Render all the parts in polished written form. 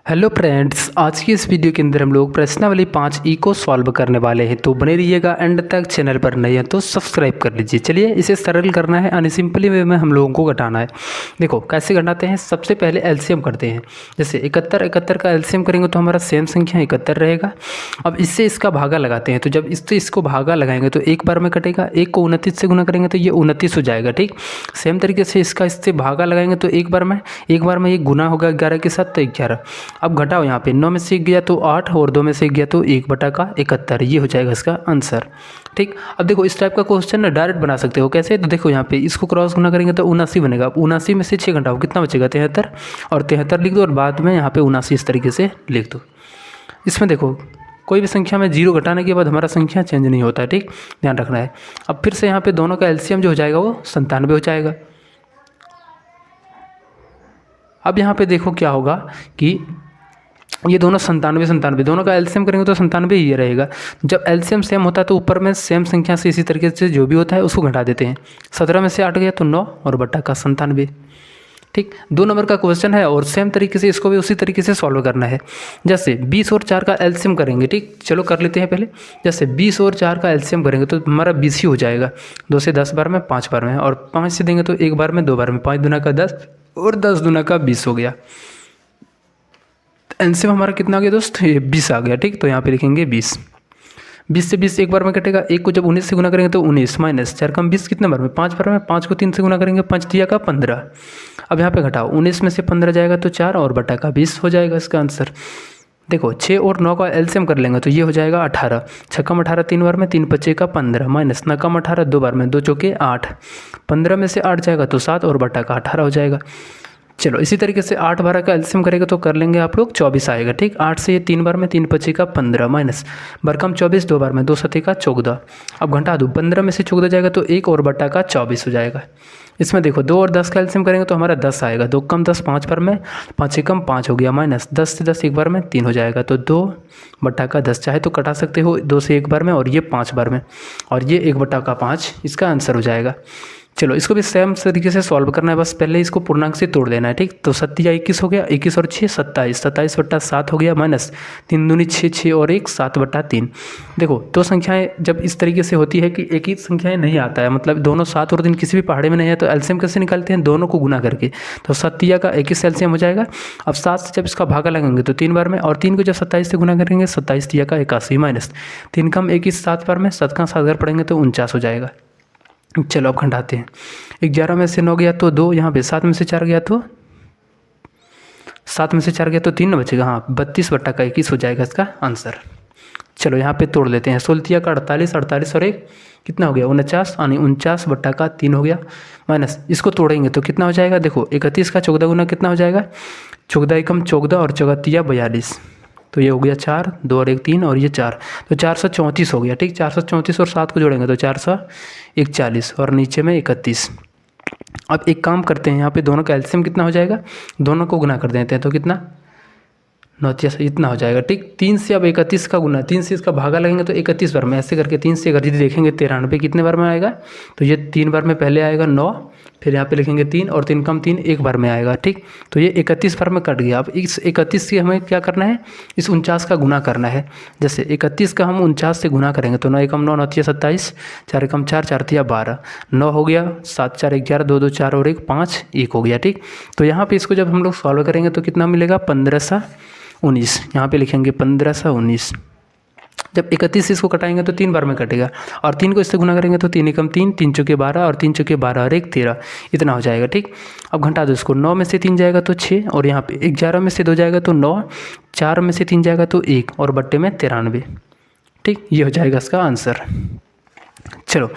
Hello friends, आज की इस वीडियो के अंदर हम लोग प्रश्नावली 5 को सॉल्व करने वाले हैं। तो बने रहिएगा एंड तक। चैनल पर नए हैं तो सब्सक्राइब कर लीजिए। चलिए, इसे सरल करना है यानी सिंपली वे में हम लोगों को घटाना है। देखो कैसे घटाते हैं। सबसे पहले एलसीएम करते हैं। जैसे 71 का एलसीएम करेंगे तो हमारा सेम संख्या 71 रहेगा। अब इससे इसका भागा लगाते हैं। तो जब इसको भागा लगाएंगे तो एक बार में कटेगा। एक को 29 से गुना करेंगे तो ये 29 हो जाएगा। ठीक, सेम तरीके से इससे भागा लगाएंगे तो एक बार में ये गुना होगा 11 के साथ, तो 11। अब घटाओ, यहाँ पे 9 में से 1 गया तो 8 और 2 में से 1 गया तो 1/71। ये हो जाएगा इसका आंसर। ठीक, अब देखो इस टाइप का क्वेश्चन ना डायरेक्ट बना सकते हो। कैसे? तो देखो यहाँ पे इसको क्रॉस गुना करेंगे तो 79 बनेगा। अब 79 में से 6 घटाओ, कितना बचेगा? 73। और 73 लिख दो और बाद में यहाँ पे 79 इस तरीके से लिख दो। इसमें देखो कोई भी संख्या में 0 घटाने के बाद हमारा संख्या चेंज नहीं होता है। ठीक, ध्यान रखना है। अब फिर से यहाँ पे दोनों का एलसीएम जो हो जाएगा वो 97 हो जाएगा। अब यहाँ पे देखो क्या होगा कि ये दोनों 97 दोनों का एलसीएम करेंगे तो 97 ही रहेगा। जब एलसीएम सेम होता है तो ऊपर में सेम संख्या से इसी तरीके से जो भी होता है उसको घटा देते हैं। 17 में से 8 गया तो 9 और बट्टा का 97। ठीक, 2 नंबर का क्वेश्चन है और सेम तरीके से इसको भी उसी तरीके से सॉल्व करना है। जैसे 20 और 4 का एलसीएम करेंगे। ठीक, चलो कर लेते हैं पहले। जैसे 20 और 4 का एलसीएम करेंगे तो हमारा 20 ही हो जाएगा। 2 से 10 बार में 5 बार में, और 5 से देंगे तो 1 बार में 2 बार में। 5 दूना का 10 और 10 दूना का 20 हो गया। एलसीएम हमारा कितना आ गया दोस्त? ये 20 आ गया। ठीक, तो यहाँ पे लिखेंगे 20। 20 से 20 एक बार में कटेगा। एक को जब 19 से गुना करेंगे तो 19 माइनस 4 कम 20 कितने बार में? 5 बार में। 5 को 3 से गुना करेंगे, 5 दिया का 15। अब यहाँ पे घटाओ, 19 में से 15 जाएगा तो 4 और बटा का 20 हो जाएगा इसका आंसर। देखो 6 और 9 का एलसीएम कर लेंगे तो ये हो जाएगा 18। 6 कम 18 3 बार में, 3 पच्चे का 15 माइनस 9 कम 18 2 बार में, 2 चौके 8। 15 में से 8 जाएगा तो 7 और बटा का 18 हो जाएगा। चलो इसी तरीके से 8 12 का एलसीएम करेगा तो कर लेंगे आप लोग 24 आएगा। ठीक, 8 से ये 3 बार में, 3 पच्चे का 15 माइनस बरकम 24 2 बार में, 2 सत्ते का 14। अब घटा दो, 15 में से 14 जाएगा तो 1 और बटा का 24 हो जाएगा। इसमें देखो 2 और 10 का एलसीएम करेंगे तो हमारा 10 आएगा। 2 कम 10 5 बार में, 5 कम 5 हो गया माइनस 10 से 10 एक बार में 3 हो जाएगा। तो 2 बटा का 10 चाहे तो कटा सकते हो 2 से 1 बार में, और ये 5 बार में, और ये 1 बटा का 5 इसका आंसर हो जाएगा। चलो इसको भी सेम तरीके से सॉल्व करना है। बस पहले इसको पूर्णांक से तोड़ देना है। ठीक, तो 7 या 21 हो गया, 21 और 6 27, 27 बट्टा 7 हो गया माइनस 3 दूनी 6, 6 और 1 7 बट्टा 3। देखो दो संख्याएं जब इस तरीके से होती है कि एक ही संख्याएं नहीं आता है, मतलब दोनों 7 और 3 किसी भी पहाड़े में नहीं है, तो एलसीएम कैसे निकालते हैं? दोनों को गुना करके। तो 7 का 21 एलसीएम हो जाएगा। अब 7 से जब इसका भागा लगाएंगे तो 3 बार में, और 3 को जब 27 से गुना करेंगे 27 का 81 माइनस 3 कम 21 7 बार में, 7 का 7 अगर पढ़ेंगे तो 49 हो जाएगा। चलो अब घटाते हैं। 11 में से 9 गया तो 2, यहाँ पे 7 में से 4 गया तो 3 बचेगा। हाँ, 32 बट्टा का 21 हो जाएगा इसका आंसर। चलो यहाँ पे तोड़ लेते हैं। 16 का 48, 48 और 1 कितना हो गया? 49, यानी 49 बट्टा का 3 हो गया माइनस इसको तोड़ेंगे तो कितना हो जाएगा? देखो 31 का 14 गुना कितना हो जाएगा? 14 एकम 14 और 14 42, तो ये हो गया 4, 2 और 1 3 और ये 4, तो 434 हो गया। ठीक, 434 और 7 को जोड़ेंगे तो 441 और नीचे में 31। अब एक काम करते हैं, यहाँ पे दोनों का एलसीएम कितना हो जाएगा? दोनों को गुना कर देते हैं तो कितना? 9 इतना हो जाएगा। ठीक, 3 से अब 31 का गुना, 3 से इसका भागा लगेंगे तो 31 बार में, ऐसे करके 3 से अगर यदि देखेंगे 93 कितने बार में आएगा? तो ये 3 बार में पहले आएगा 9, फिर यहाँ पे लिखेंगे 3 और 3 कम 3 एक बार में आएगा। ठीक, तो ये 31 बार में कट गया। अब इस 31 से हमें क्या करना है? इस 49 का गुना करना है। जैसे 31 का हम 49 से गुना करेंगे तो 9 एकम 9 9 27, 4 एकम 4 4 12, 9 हो गया, 7 4 11 2 2 4 और 1 5 1 हो गया। ठीक, तो यहाँ पे इसको जब हम लोग सॉल्व करेंगे तो कितना मिलेगा? 1519। यहाँ पे लिखेंगे 1519। जब 31 इसको कटाएंगे तो 3 बार में कटेगा, और 3 को इससे गुना करेंगे तो 3 एकम 3, 3 चौके 12 और 3 चौके 12 और 1 13, इतना हो जाएगा। ठीक, अब घटा दो इसको। 9 में से 3 जाएगा तो 6, और यहाँ पे 11 में से 2 जाएगा तो 9, 4 में से 3 जाएगा तो 1 और बट्टे में 93। ठीक, ये हो जाएगा इसका आंसर। चलो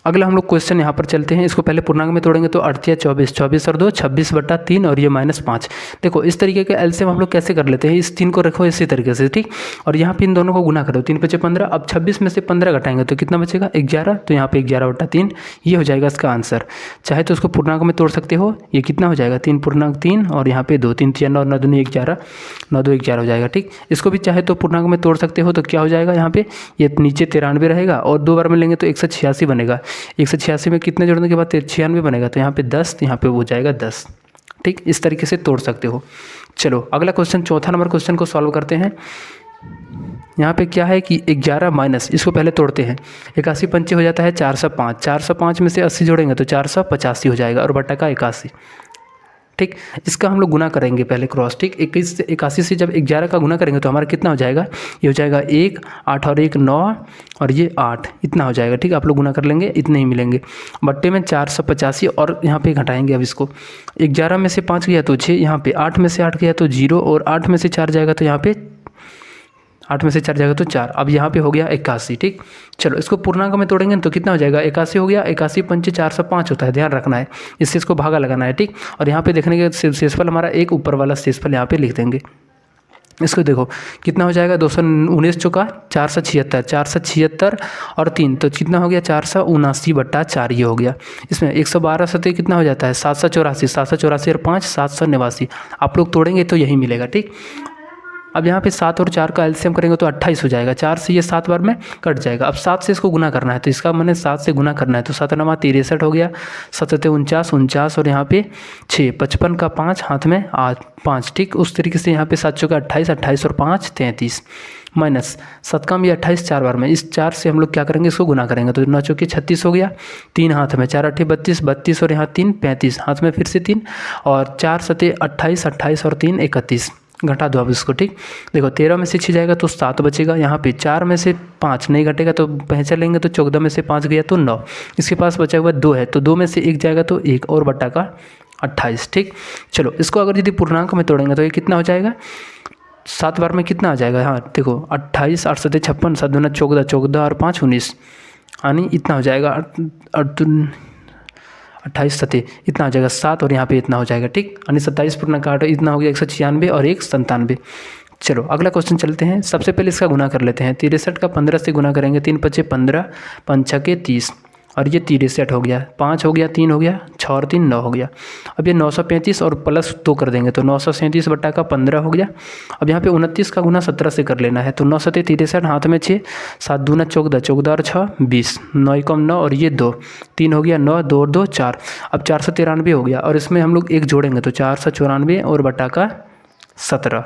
अगला हम लोग क्वेश्चन यहाँ पर चलते हैं। इसको पहले पूर्णांक में तोड़ेंगे तो 8 या 24, 24 और 2 26 बट्टा 3 और ये -5। देखो इस तरीके के एलसीएम हम लोग कैसे कर लेते हैं? इस 3 को रखो इसी तरीके से। ठीक, और यहाँ पे इन दोनों को गुना करो, 3 5 15। अब 26 में से 15 घटाएंगे तो कितना बचेगा? 11, तो यहाँ पे 11 बट्टा 3 ये हो जाएगा इसका आंसर। चाहे तो उसको पूर्णांक में तोड़ सकते हो। ये कितना हो जाएगा? 3 पूर्णांक 3 और यहाँ पे 2, 3 3 9 9 दूनी 11, 9 2 11 हो जाएगा। ठीक, इसको भी चाहे तो पूर्णांक में तोड़ सकते हो। तो क्या हो जाएगा? यहाँ पे ये नीचे 93 रहेगा, और 2 बार में लेंगे तो 186 बनेगा। 186 में कितने जोड़ने के बाद 96 बनेगा, तो यहाँ पे 10, तो यहाँ पे वो जाएगा 10। ठीक, इस तरीके से तोड़ सकते हो। चलो अगला क्वेश्चन, चौथा नंबर क्वेश्चन को सॉल्व करते हैं। यहाँ पे क्या है कि 11 माइनस, इसको पहले तोड़ते हैं। 81 पंचे हो जाता है 405, 405 में से 80 जोड़ेंगे तो 485 हो जाएगा और बटा का 81। ठीक, इसका हम लोग गुना करेंगे पहले क्रॉस। ठीक, 21 से 81 से जब 11 का गुना करेंगे तो हमारा कितना हो जाएगा, ये हो जाएगा 1, 8 और 1 9 और ये 8, इतना हो जाएगा। ठीक, आप लोग गुना कर लेंगे, इतने ही मिलेंगे। बट्टे में 485 और यहाँ पे घटाएंगे अब इसको। 11 में से 5 गया तो 6, यहाँ पे 8 में से 8 गया तो 0 और 8 में से 4 जाएगा तो यहाँ पे 8 में से 4 जाएगा तो 4। अब यहाँ पे हो गया 81। ठीक, चलो इसको पूर्णांक में तोड़ेंगे तो कितना हो जाएगा, 81 हो गया। 81 पंचे 405 होता है, ध्यान रखना है, इससे इसको भागा लगाना है। ठीक, और यहाँ पे देखने के शेषफल हमारा एक ऊपर वाला शेषफल यहाँ पे लिख देंगे। इसको देखो कितना हो जाएगा, 219 चौका 476, 476 और 3 तो कितना हो गया, 479/4 ये हो गया। इसमें 112 सतह कितना हो जाता है, 784, 784 और 5 789। आप लोग तोड़ेंगे तो यही मिलेगा। ठीक, अब यहाँ पे 7 और 4 का एलसीएम करेंगे तो 28 हो जाएगा। 4 से ये 7 बार में कट जाएगा। अब 7 से इसको गुना करना है तो इसका मैंने 7 से गुना करना है तो 7 9 63 हो गया, 7 49 49 और यहाँ पे 6, 55 का 5 हाथ में 5। ठीक, उस तरीके से यहाँ पे 7 चौका 28, 28 और 5 33 माइनस 7 का भी 28 4 बार में। इस 4 से हम लोग क्या करेंगे, इसको गुना करेंगे तो 9 चौके 36 हो गया, 3 हाथ में 4 8 32 32 और यहाँ 3 35 हाथ में फिर से 3 और 4 सते 28 28 और 3 31। घटा दो अब इसको। ठीक, देखो 13 में से 6 जाएगा तो 7 बचेगा। यहाँ पे 4 में से 5 नहीं घटेगा तो पहचान लेंगे तो 14 में से 5 गया तो 9। इसके पास बचा हुआ 2 है तो 2 में से 1 जाएगा तो 1 और बटा का 28। ठीक, चलो इसको अगर यदि पूर्णांक में तोड़ेंगे तो ये कितना हो जाएगा, 7 बार में कितना आ जाएगा, हाँ देखो 28 8 7 56 7 2 14 14 और 5 19 यानी इतना हो जाएगा 28 सतह इतना हो जाएगा 7 और यहाँ पे इतना हो जाएगा। ठीक, यानी 27 पूर्णांक 8 इतना हो गया 196 और 197। चलो अगला क्वेश्चन चलते हैं। सबसे पहले इसका गुना कर लेते हैं। 63 का 15 से गुना करेंगे, 3 5 15 5 6 30 और ये 63 हो गया, 5 हो गया, 3 हो गया, 6 और 3 9 हो गया। अब ये 935 और प्लस 2 कर देंगे तो 937 बटा का 15 हो गया। अब यहाँ पे 29 का गुना 17 से कर लेना है तो 9 7 63 हाथ में 6, 7 दूना 14 14 और 6 20, 9 कम 9 और ये 2 3 हो गया, 9 2 और 2 4। अब 493 हो गया और इसमें हम लोग 1 जोड़ेंगे तो 494 और बटा का 17।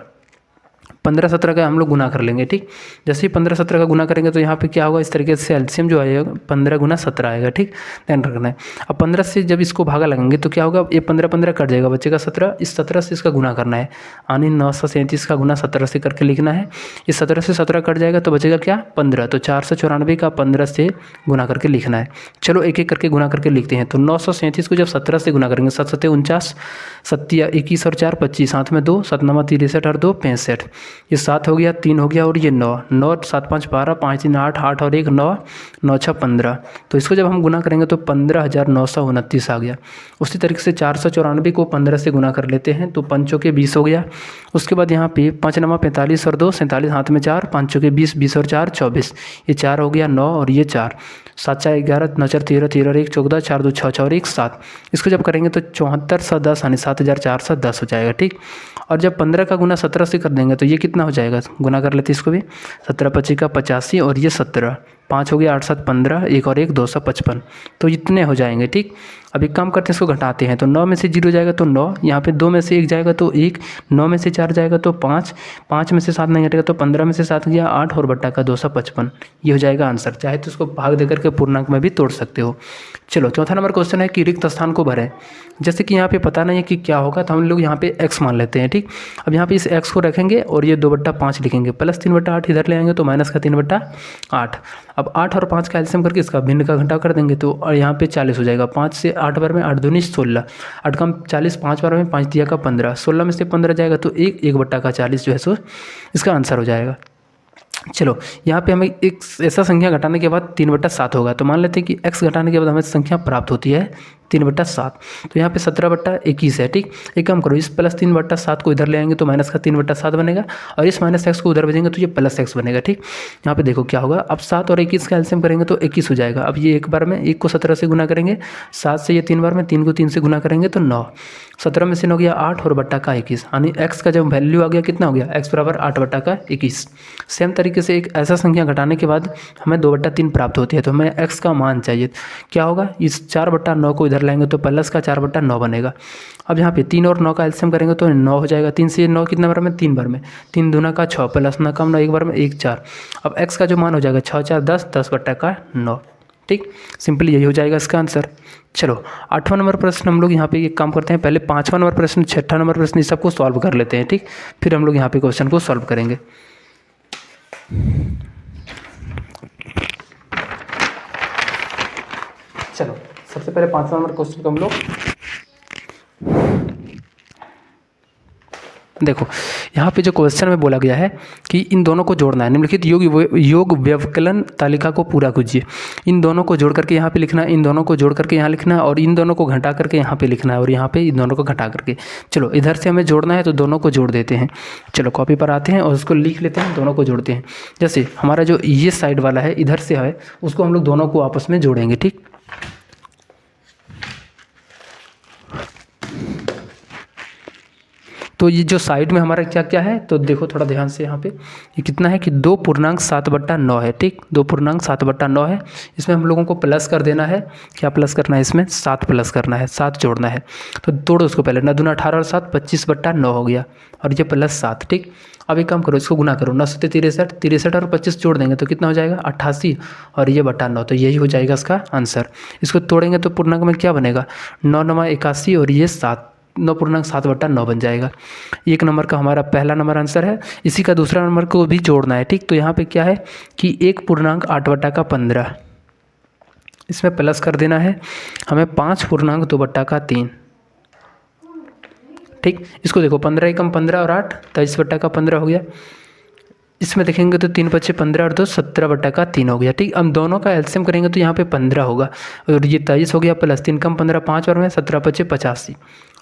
15 17 का हम लोग गुना कर लेंगे। ठीक, जैसे ही 15 17 का गुना करेंगे तो यहाँ पे क्या होगा, इस तरीके से एलसीएम जो आएगा 15 गुना 17 आएगा। ठीक, ध्यान रखना है। अब 15 से जब इसको भागा लगाएंगे तो क्या होगा, ये 15 15 कट जाएगा, बचेगा 17। इस 17 से इसका गुना करना है, यानी 937 का गुना 17 से करके लिखना है। इस 17 से 17 कट जाएगा तो बचेगा क्या, 15। तो 494 का 15 से गुना करके लिखना है। चलो एक एक करके गुना करके लिखते हैं। तो 937 को जब 17 से गुना करेंगे, 7 7 49 7 21 और 4 25 हाथ में 2, 7 9 63 और 2 65, ये 7 हो गया, 3 हो गया और ये 9 9 7 5 12 5 3 8 8 और 1 9 9 6 15। तो इसको जब हम गुना करेंगे तो 15,929 आ गया। उसी तरीके से 494 को 15 से गुना कर लेते हैं तो 5 चौके 20 हो गया। उसके बाद यहाँ पे 5 9 45 और 2 47 हाथ में 4, 5 चौके 20 20 और 4 24, ये 4 हो गया, 9 और ये 4, 7 4 11 9 4 13 13 और 1 14 4 2 6 6 और 1 7। इसको जब करेंगे तो 7410 यानी 7410 हो जाएगा। ठीक, और जब 15 का गुना 17 से कर देंगे तो ये कितना हो जाएगा, गुना कर लेते इसको भी, 17 25 का 85 और ये 17, 5 हो गया, 8 7 15, 1 और 1 255। तो इतने हो जाएंगे। ठीक, अब एक काम करते हैं, इसको घटाते हैं तो 9 में से 0 जाएगा तो 9, यहाँ पे 2 में से 1 जाएगा तो 1, 9 में से 4 जाएगा तो 5, 5 में से 7 नहीं घटेगा तो 15 में से 7 गया 8 और बट्टा का 255। ये हो जाएगा आंसर। चाहे तो इसको भाग देकर के पूर्णांक में भी तोड़ सकते हो। चलो चौथा नंबर क्वेश्चन है कि रिक्त स्थान को भरें। जैसे कि यहाँ पे पता नहीं है कि क्या होगा तो हम लोग यहाँ पे x मान लेते हैं। ठीक, अब यहाँ पे इस x को रखेंगे और ये 2/5 लिखेंगे, प्लस 3/8 इधर ले आएंगे तो माइनस का 3/8। अब 8 और 5 का एलसीएम करके इसका भिन्न का घटा कर देंगे तो और यहाँ पे 40 हो जाएगा। 5 से 8 बार में 8 दूनी 16, 8 कम 40, 5 बार में 5 दिया का 15, 16 में से 15 जाएगा तो 1/40 जो है सो इसका आंसर हो जाएगा। चलो यहाँ पे हमें एक ऐसा संख्या घटाने के बाद 3/7 होगा तो मान लेते हैं कि x घटाने के बाद हमें संख्या प्राप्त होती है 3/7। तो यहाँ पे 17/21 है। ठीक, एक काम करो, इस प्लस 3/7 को इधर ले आएंगे तो माइनस का 3/7 बनेगा और इस माइनस x को उधर भेजेंगे तो ये प्लस x बनेगा। ठीक, यहाँ पे देखो क्या होगा, अब 7 और 21 का एलसीएम करेंगे तो 21 हो जाएगा। अब ये एक बार में 1 को 17 से गुना करेंगे, 7 से ये 3 बार में, 3 को 3 से गुना करेंगे तो 9, 17 में से 9 गया 8 और बट्टा का 21, यानी x का जब वैल्यू आ गया कितना हो गया, x बराबर 8/21। सेम तरीके से एक ऐसा संख्या घटाने के बाद हमें 2/3 प्राप्त होती है तो हमें x का मान चाहिए। क्या होगा, इस 4/9 को इधर इधर लाएंगे तो प्लस का 4/9 बनेगा। अब यहाँ पे 3 और 9 का एलसीएम करेंगे तो 9 हो जाएगा। 3 से 9 कितने बार में, 3 बार में, 3 दूना का 6 प्लस 9 कम 9 एक बार में 1 4। अब x का जो मान हो जाएगा 6 4 10, 10/9। ठीक, सिंपली यही हो जाएगा इसका आंसर। चलो 8वां नंबर प्रश्न हम लोग यहाँ पे एक काम करते हैं, पहले 5वां नंबर प्रश्न, 6ठा नंबर प्रश्न, इस सबको सॉल्व कर लेते हैं। ठीक, फिर हम लोग यहाँ पे क्वेश्चन को सॉल्व करेंगे। चलो सबसे पहले 5वां नंबर क्वेश्चन को हम लोग देखो, यहाँ पे जो क्वेश्चन में बोला गया है कि इन दोनों को जोड़ना है। निम्नलिखित योग व्यवकलन तालिका को पूरा कीजिए। इन दोनों को जोड़ करके यहाँ पे लिखना है, इन दोनों को जोड़ करके यहाँ लिखना है, और इन दोनों को घटा करके यहाँ पे लिखना है, और यहाँ पे इन दोनों को घटा करके। चलो इधर से हमें जोड़ना है तो दोनों को जोड़ देते हैं। चलो कॉपी पर आते हैं और उसको लिख लेते हैं, दोनों को जोड़ते हैं। जैसे हमारा जो ये साइड वाला है इधर से है, उसको हम लोग दोनों को आपस में जोड़ेंगे। ठीक, तो ये जो साइड में हमारा क्या क्या है, तो देखो थोड़ा ध्यान से, यहाँ पे ये कितना है कि 2.7/9 है। ठीक, 2.7/9 है। इसमें हम लोगों को प्लस कर देना है। क्या प्लस करना है इसमें, 7 प्लस करना है, 7 जोड़ना है। तो तोड़ो उसको पहले, 9 दूना 18 और 7 25/9 हो गया, और ये +7। ठीक, अब एक काम करो, इसको गुना करो, 9 से 63, 63 और 25 जोड़ देंगे तो कितना हो जाएगा 88, और ये /9, तो यही हो जाएगा इसका आंसर। इसको तोड़ेंगे तो पूर्णांक में क्या बनेगा, 9 9 81, और ये 7, 9.7/9 बन जाएगा। एक नंबर का हमारा पहला नंबर आंसर है। इसी का दूसरा नंबर को भी जोड़ना है। ठीक, तो यहाँ पे क्या है कि 1.8/15, इसमें प्लस कर देना है हमें 5.2/3। ठीक, इसको देखो 15 एकम 15 और 8 23/15 हो गया। इसमें देखेंगे तो 3 बच्चे 15 और 2 17/3 हो गया। ठीक, अब दोनों का एलसीएम करेंगे तो यहाँ पे 15 होगा, और ये 23 हो गया, प्लस 3 कम 15 5 और में 17 बच्चे 85।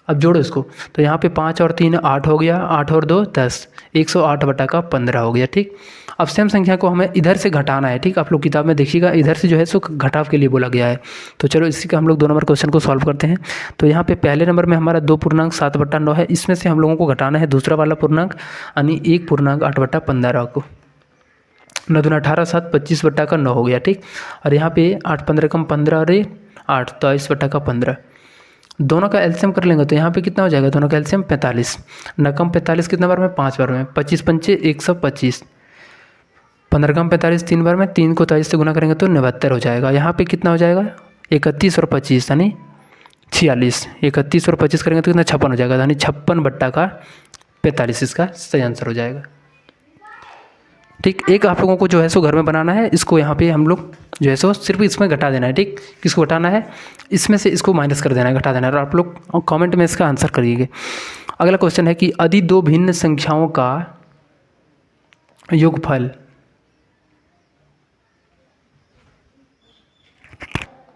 अब जोड़ो इसको, तो यहाँ पे 5 और 3 8 हो गया, 8 और 2 10, 108/15 हो गया। ठीक, अब सेम संख्या को हमें इधर से घटाना है। ठीक, आप लोग किताब में देखिएगा, इधर से जो है सो घटाव के लिए बोला गया है। तो चलो इसी का हम लोग 2 नंबर क्वेश्चन को सॉल्व करते हैं। तो यहाँ पे पहले नंबर में हमारा 2.7/9 है, इसमें से हम लोगों को घटाना है दूसरा वाला पूर्णांक, यानी 1.8/15 को। 9 दूना 18 7 25/9 हो गया। ठीक, और यहाँ पे 8 15 कम 15 और 8 23/15। दोनों का एलसीएम कर लेंगे तो यहाँ पे कितना हो जाएगा, दोनों का एलसीएम 45, 9 कम 45 कितने बार में, 5 बार में, 25 पंचे 125, 15 कम 45 3 बार में, 3 को 23 से गुना करेंगे तो 79 हो जाएगा। यहाँ पे कितना हो जाएगा 31 और 25 यानी 46, 31 और 25 करेंगे तो कितना 56 हो जाएगा, यानी 56/45 इसका सही आंसर हो जाएगा। ठीक, एक आप लोगों को जो है सो घर में बनाना है, इसको यहाँ पे हम लोग जो है सो सिर्फ इसमें घटा देना है। ठीक, किसको घटाना है, इसमें से इसको माइनस कर देना है, घटा देना है, और आप लोग कमेंट में इसका आंसर करिएगा। अगला क्वेश्चन है कि यदि 2 भिन्न संख्याओं का योगफल